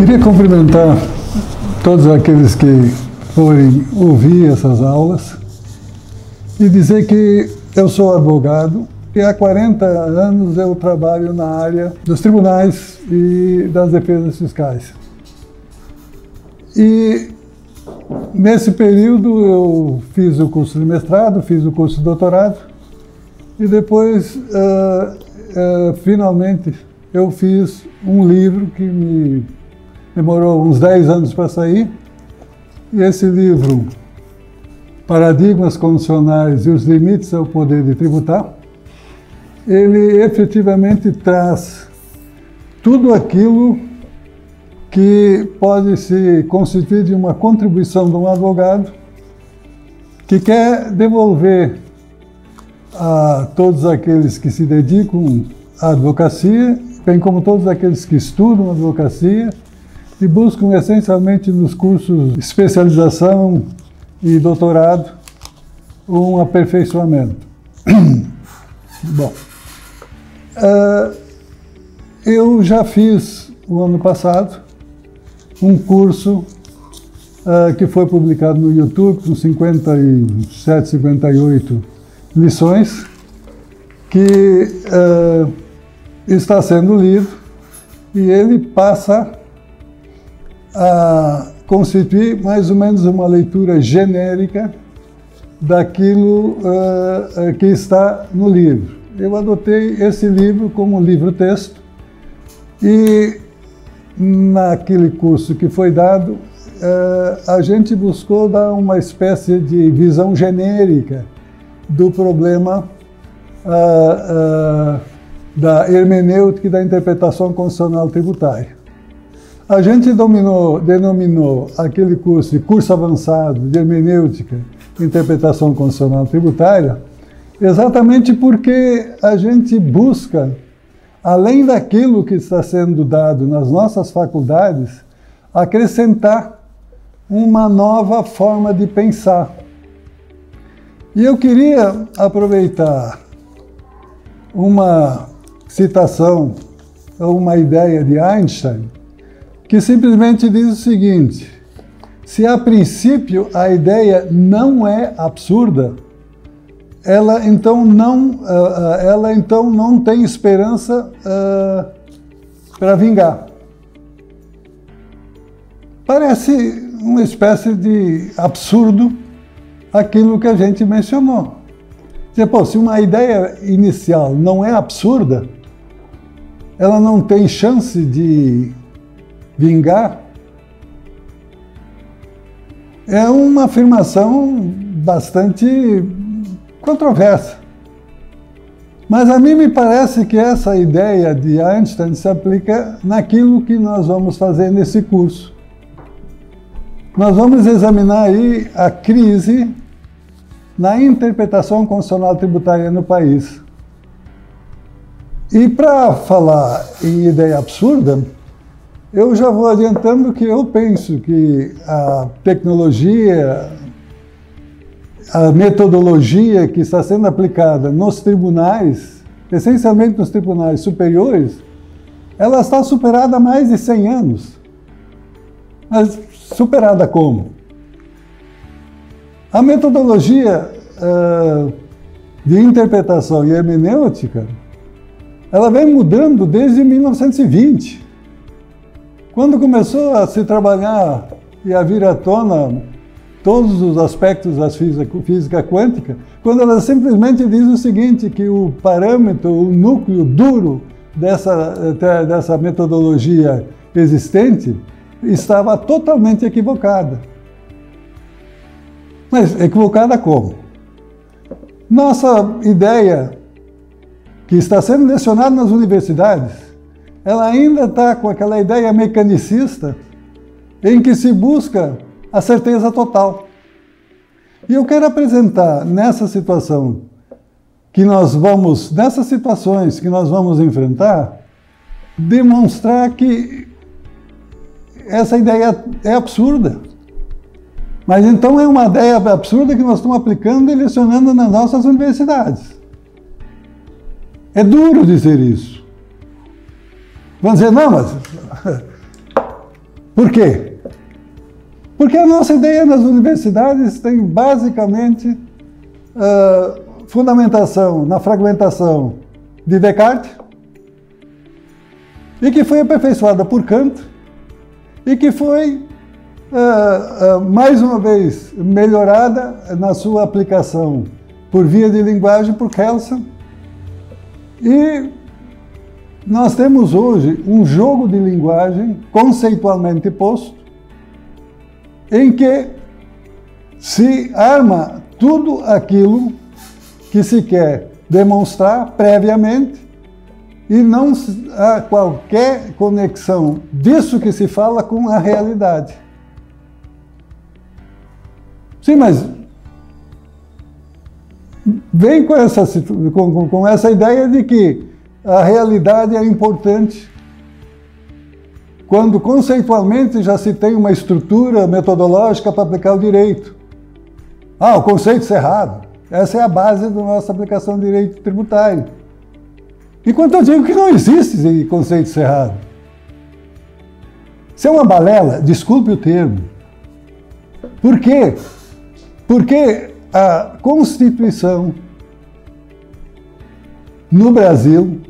Queria cumprimentar todos aqueles que forem ouvir essas aulas e dizer que eu sou advogado e há 40 anos eu trabalho na área dos tribunais e das defesas fiscais. E nesse período eu fiz o curso de mestrado, fiz o curso de doutorado e depois, finalmente, eu fiz um livro que me demorou uns 10 anos para sair. E esse livro, Paradigmas Constitucionais e os Limites ao Poder de Tributar, ele efetivamente traz tudo aquilo que pode se constituir de uma contribuição de um advogado que quer devolver a todos aqueles que se dedicam à advocacia, bem como todos aqueles que estudam advocacia e buscam essencialmente nos cursos de especialização e doutorado um aperfeiçoamento. Bom, eu já fiz o ano passado um curso que foi publicado no YouTube com 57, 58 lições, que está sendo lido e ele passa a constituir mais ou menos uma leitura genérica daquilo que está no livro. Eu adotei esse livro como livro-texto e naquele curso que foi dado, a gente buscou dar uma espécie de visão genérica do problema da hermenêutica e da interpretação constitucional tributária. A gente denominou aquele curso de curso avançado de hermenêutica e interpretação constitucional tributária exatamente porque a gente busca, além daquilo que está sendo dado nas nossas faculdades, acrescentar uma nova forma de pensar. E eu queria aproveitar uma citação ou uma ideia de Einstein que simplesmente diz o seguinte: se a princípio a ideia não é absurda, ela então não tem esperança para vingar. Parece uma espécie de absurdo aquilo que a gente mencionou. Dizer, pô, se uma ideia inicial não é absurda, ela não tem chance de vingar, é uma afirmação bastante controversa. Mas a mim me parece que essa ideia de Einstein se aplica naquilo que nós vamos fazer nesse curso. Nós vamos examinar aí a crise na interpretação constitucional tributária no país. E para falar em ideia absurda, eu já vou adiantando que eu penso que a tecnologia, a metodologia que está sendo aplicada nos tribunais, essencialmente nos tribunais superiores, ela está superada há mais de 100 anos. Mas superada como? A metodologia de interpretação e hermenêutica, ela vem mudando desde 1920. Quando começou a se trabalhar e a vir à tona todos os aspectos da física quântica, quando ela simplesmente diz o seguinte, que o parâmetro, o núcleo duro dessa metodologia existente estava totalmente equivocada. Mas equivocada como? Nossa ideia, que está sendo lecionada nas universidades, ela ainda está com aquela ideia mecanicista em que se busca a certeza total. E eu quero apresentar nessas situações que nós vamos enfrentar, demonstrar que essa ideia é absurda. Mas então é uma ideia absurda que nós estamos aplicando e lecionando nas nossas universidades. É duro dizer isso. Vão dizer, não, mas Por quê? Porque a nossa ideia nas universidades tem basicamente fundamentação na fragmentação de Descartes, e que foi aperfeiçoada por Kant, e que foi, mais uma vez, melhorada na sua aplicação por via de linguagem por Kelsen. E nós temos hoje um jogo de linguagem conceitualmente posto, em que se arma tudo aquilo que se quer demonstrar previamente e não há qualquer conexão disso que se fala com a realidade. Sim, mas vem com essa ideia de que a realidade é importante quando conceitualmente já se tem uma estrutura metodológica para aplicar o direito. O conceito cerrado. Essa é a base da nossa aplicação de direito tributário. Enquanto eu digo que não existe esse conceito cerrado. Isso é uma balela, desculpe o termo. Por quê? Porque a Constituição no Brasil,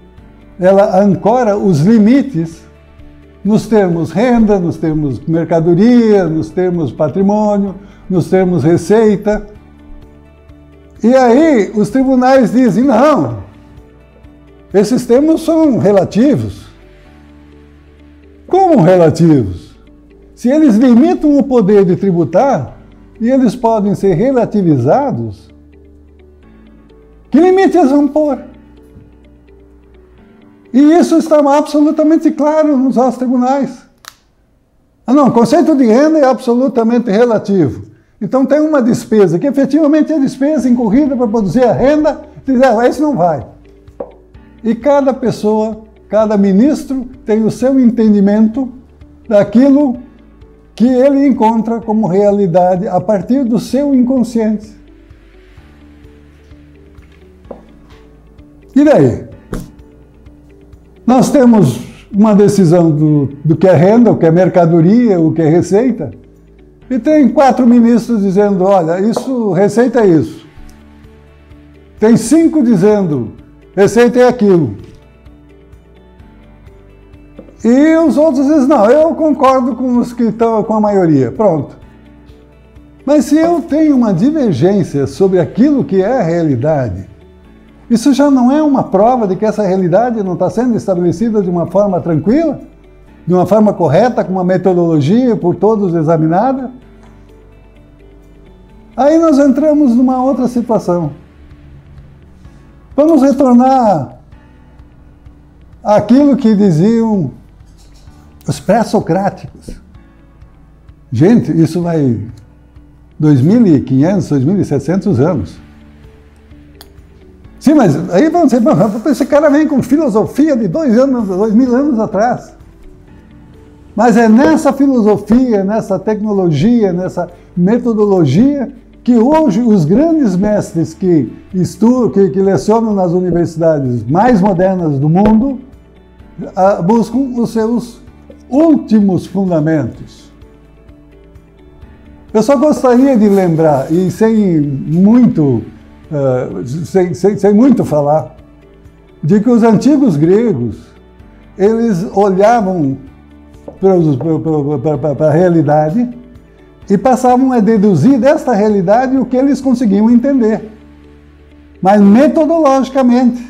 ela ancora os limites nos termos renda, nos termos mercadoria, nos termos patrimônio, nos termos receita. E aí os tribunais dizem, não, esses termos são relativos. Como relativos? Se eles limitam o poder de tributar e eles podem ser relativizados, que limite eles vão pôr? E isso está absolutamente claro nos nossos tribunais. Não, o conceito de renda é absolutamente relativo. Então tem uma despesa que efetivamente é despesa incorrida para produzir a renda, diz, isso não vai. E cada pessoa, cada ministro tem o seu entendimento daquilo que ele encontra como realidade a partir do seu inconsciente. E daí? Nós temos uma decisão do que é renda, o que é mercadoria, o que é receita, e tem 4 ministros dizendo, olha, isso, receita é isso. Tem 5 dizendo, receita é aquilo. E os outros dizem, não, eu concordo com os que estão com a maioria. Pronto. Mas se eu tenho uma divergência sobre aquilo que é a realidade, isso já não é uma prova de que essa realidade não está sendo estabelecida de uma forma tranquila, de uma forma correta, com uma metodologia por todos examinada? Aí nós entramos numa outra situação. Vamos retornar àquilo que diziam os pré-socráticos. Gente, isso vai 2.500, 2.700 anos. Sim, mas aí vamos dizer, esse cara vem com filosofia de 2.000 anos atrás. Mas é nessa filosofia, nessa tecnologia, nessa metodologia que hoje os grandes mestres que lecionam nas universidades mais modernas do mundo buscam os seus últimos fundamentos. Eu só gostaria de lembrar, e sem muito falar, de que os antigos gregos, eles olhavam para a realidade e passavam a deduzir desta realidade o que eles conseguiam entender, mas metodologicamente.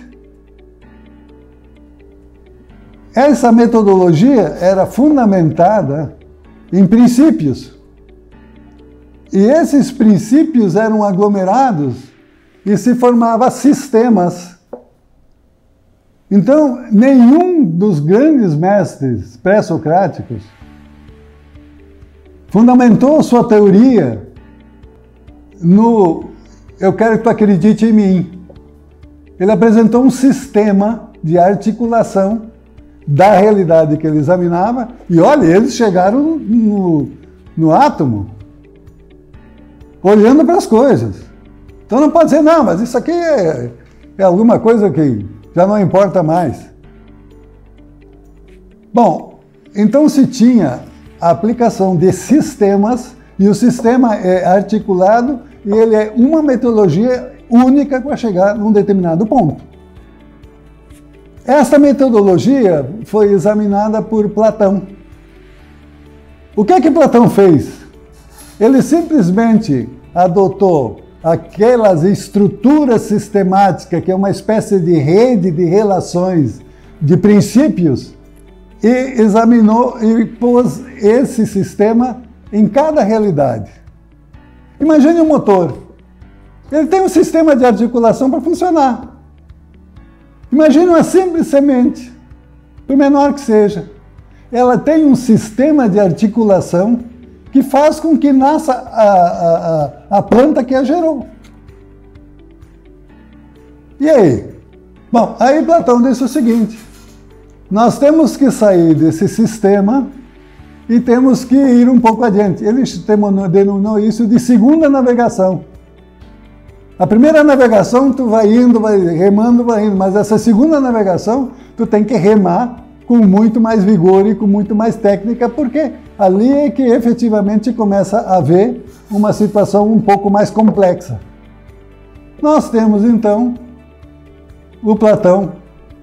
Essa metodologia era fundamentada em princípios, e esses princípios eram aglomerados e se formavam sistemas. Então, nenhum dos grandes mestres pré-socráticos fundamentou sua teoria no eu quero que tu acredite em mim. Ele apresentou um sistema de articulação da realidade que ele examinava e, olha, eles chegaram no átomo, olhando para as coisas. Então não pode dizer, não, mas isso aqui é alguma coisa que já não importa mais. Bom, então se tinha a aplicação de sistemas, e o sistema é articulado e ele é uma metodologia única para chegar num determinado ponto. Esta metodologia foi examinada por Platão. O que é que Platão fez? Ele simplesmente adotou aquelas estruturas sistemáticas, que é uma espécie de rede de relações, de princípios, e examinou e pôs esse sistema em cada realidade. Imagine um motor. Ele tem um sistema de articulação para funcionar. Imagine uma simples semente, por menor que seja. Ela tem um sistema de articulação que faz com que nasça a planta que a gerou. E aí? Bom, aí Platão disse o seguinte: nós temos que sair desse sistema e temos que ir um pouco adiante. Ele denominou isso de segunda navegação. A primeira navegação tu vai indo, vai remando, vai indo, mas essa segunda navegação tu tem que remar com muito mais vigor e com muito mais técnica, porque ali é que efetivamente começa a haver uma situação um pouco mais complexa. Nós temos então o Platão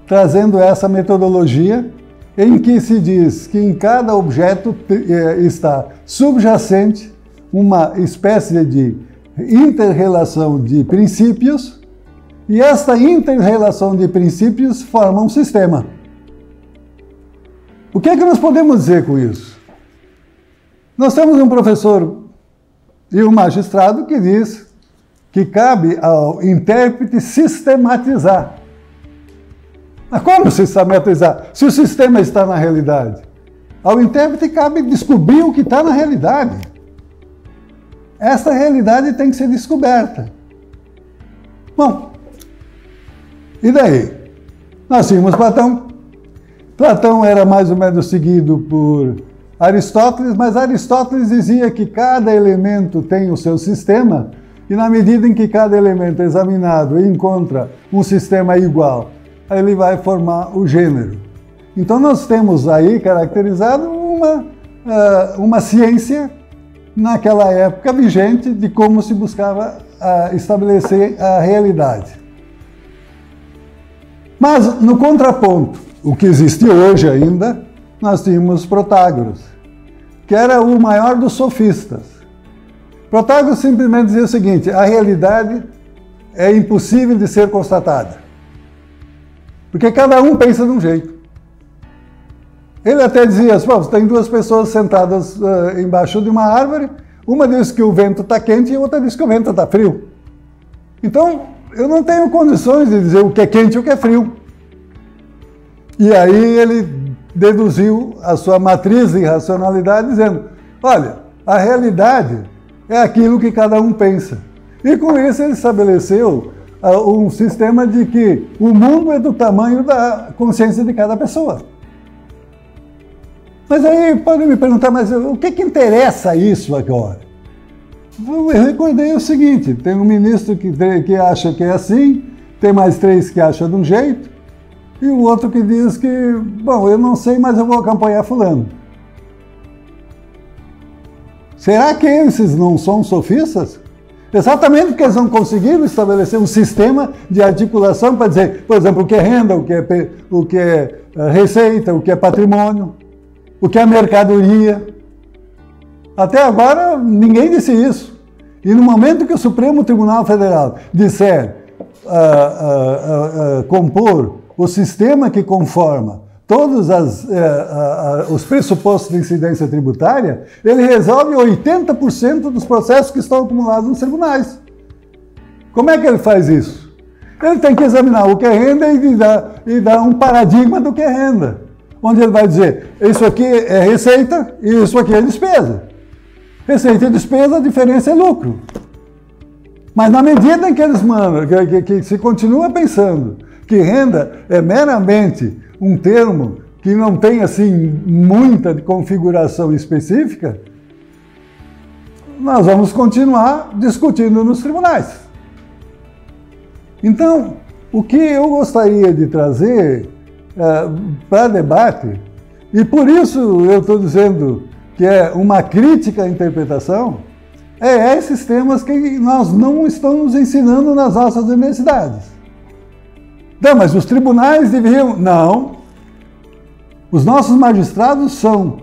trazendo essa metodologia em que se diz que em cada objeto está subjacente uma espécie de inter-relação de princípios, e esta inter-relação de princípios forma um sistema. O que é que nós podemos dizer com isso? Nós temos um professor e um magistrado que diz que cabe ao intérprete sistematizar. Mas como sistematizar? Se o sistema está na realidade. Ao intérprete cabe descobrir o que está na realidade. Essa realidade tem que ser descoberta. Bom, e daí? Nós tínhamos Platão. Platão era mais ou menos seguido por Aristóteles, mas Aristóteles dizia que cada elemento tem o seu sistema, e na medida em que cada elemento é examinado e encontra um sistema igual, aí ele vai formar o gênero. Então nós temos aí caracterizado uma ciência naquela época vigente de como se buscava estabelecer a realidade. Mas, no contraponto, o que existe hoje ainda, nós tínhamos Protágoras, que era o maior dos sofistas. Protágoras simplesmente dizia o seguinte: a realidade é impossível de ser constatada, porque cada um pensa de um jeito. Ele até dizia, tem duas pessoas sentadas embaixo de uma árvore, uma diz que o vento está quente e outra diz que o vento está frio. Então, eu não tenho condições de dizer o que é quente e o que é frio. E aí ele deduziu a sua matriz de racionalidade dizendo, olha, a realidade é aquilo que cada um pensa. E com isso ele estabeleceu um sistema de que o mundo é do tamanho da consciência de cada pessoa. Mas aí podem me perguntar, mas o que interessa isso agora? Eu recordei o seguinte, tem um ministro que acha que é assim, tem mais 3 que acham de um jeito, e o outro que diz que, bom, eu não sei, mas eu vou acompanhar fulano. Será que esses não são sofistas? Exatamente porque eles não conseguiram estabelecer um sistema de articulação para dizer, por exemplo, o que é renda, o que é receita, o que é patrimônio, o que é mercadoria. Até agora, ninguém disse isso. E no momento que o Supremo Tribunal Federal disser compor o sistema que conforma todos os pressupostos de incidência tributária, ele resolve 80% dos processos que estão acumulados nos tribunais. Como é que ele faz isso? Ele tem que examinar o que é renda e dar um paradigma do que é renda. Onde ele vai dizer, isso aqui é receita e isso aqui é despesa. Receita e despesa, a diferença é lucro. Mas na medida em que eles mandam, que se continua pensando que renda é meramente um termo que não tem assim muita configuração específica, nós vamos continuar discutindo nos tribunais. Então, o que eu gostaria de trazer para debate, e por isso eu estou dizendo que é uma crítica à interpretação, é esses temas que nós não estamos ensinando nas nossas universidades. Não, mas os tribunais deveriam... Não. Os nossos magistrados são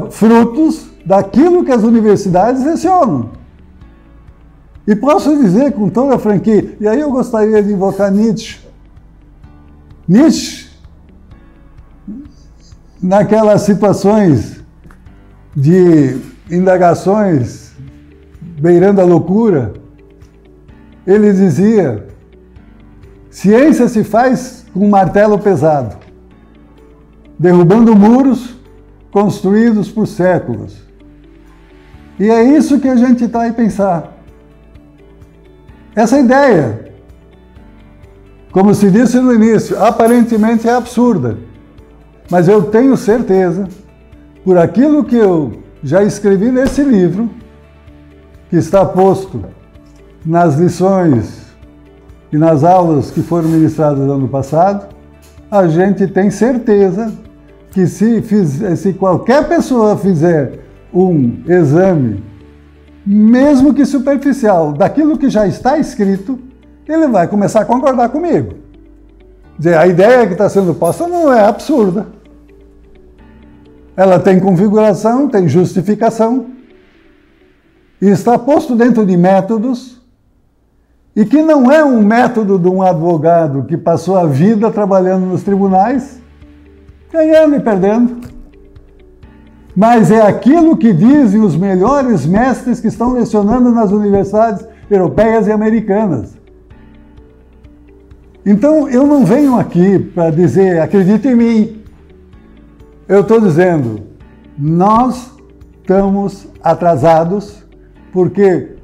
frutos daquilo que as universidades lecionam. E posso dizer com toda a franquia, e aí eu gostaria de invocar Nietzsche. Nietzsche, naquelas situações de indagações beirando a loucura, ele dizia: ciência se faz com um martelo pesado, derrubando muros construídos por séculos. E é isso que a gente está a pensar. Essa ideia, como se disse no início, aparentemente é absurda, mas eu tenho certeza, por aquilo que eu já escrevi nesse livro, que está posto nas lições e nas aulas que foram ministradas no ano passado, a gente tem certeza que se qualquer pessoa fizer um exame, mesmo que superficial, daquilo que já está escrito, ele vai começar a concordar comigo. Quer dizer, a ideia que está sendo posta não é absurda. Ela tem configuração, tem justificação, e está posto dentro de métodos, e que não é um método de um advogado que passou a vida trabalhando nos tribunais, ganhando e perdendo, mas é aquilo que dizem os melhores mestres que estão lecionando nas universidades europeias e americanas. Então, eu não venho aqui para dizer, acredite em mim. Eu estou dizendo, nós estamos atrasados porque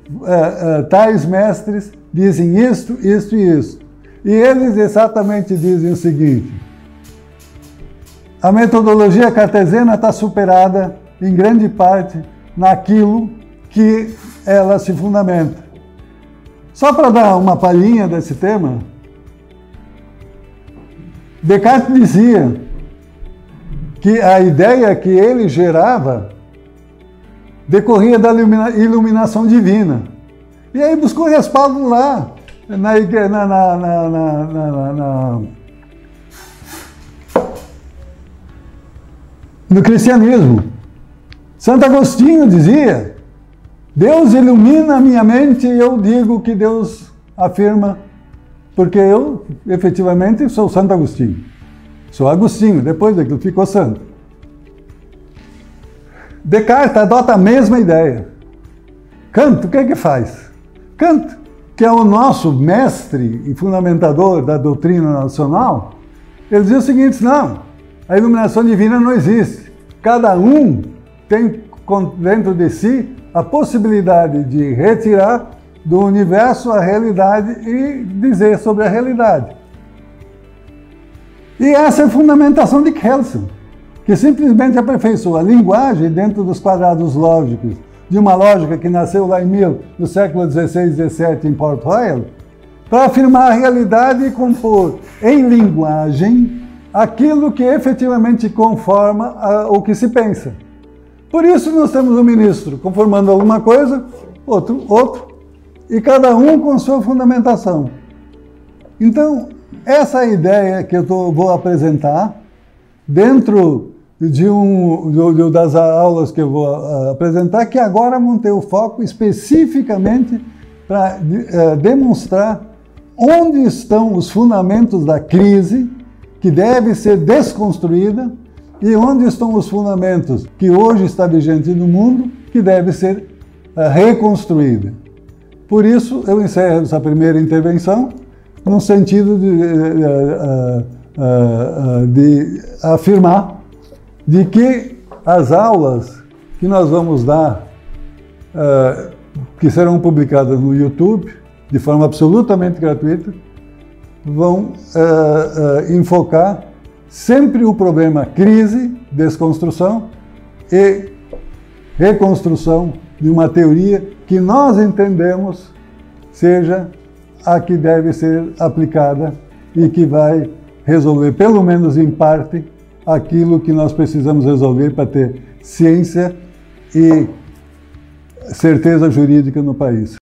tais mestres dizem isto, isto e isto. E eles exatamente dizem o seguinte: a metodologia cartesiana está superada, em grande parte, naquilo que ela se fundamenta. Só para dar uma palhinha desse tema, Descartes dizia que a ideia que ele gerava decorria da iluminação divina. E aí buscou respaldo lá, no cristianismo. Santo Agostinho dizia: Deus ilumina a minha mente e eu digo que Deus afirma, porque eu, efetivamente, sou Santo Agostinho. Sou Agostinho, depois daquilo ficou santo. Descartes adota a mesma ideia. Kant, o que é que faz? Kant, que é o nosso mestre e fundamentador da doutrina nacional, ele dizia o seguinte: não, a iluminação divina não existe. Cada um tem dentro de si a possibilidade de retirar do universo a realidade e dizer sobre a realidade. E essa é a fundamentação de Kelsen, que simplesmente aperfeiçoa a linguagem dentro dos quadrados lógicos de uma lógica que nasceu lá no século XVI e XVII em Port Royal, para afirmar a realidade e compor em linguagem aquilo que efetivamente conforma o que se pensa. Por isso nós temos um ministro conformando alguma coisa, outro, e cada um com sua fundamentação. Então, essa é a ideia que eu vou apresentar dentro das aulas que eu vou apresentar, que agora vão ter o foco especificamente para demonstrar onde estão os fundamentos da crise que deve ser desconstruída e onde estão os fundamentos que hoje está vigente no mundo que deve ser reconstruída. Por isso, eu encerro essa primeira intervenção no sentido de afirmar de que as aulas que nós vamos dar, que serão publicadas no YouTube, de forma absolutamente gratuita, vão enfocar sempre o problema crise, desconstrução e reconstrução de uma teoria que nós entendemos seja a que deve ser aplicada e que vai resolver, pelo menos em parte, aquilo que nós precisamos resolver para ter ciência e certeza jurídica no país.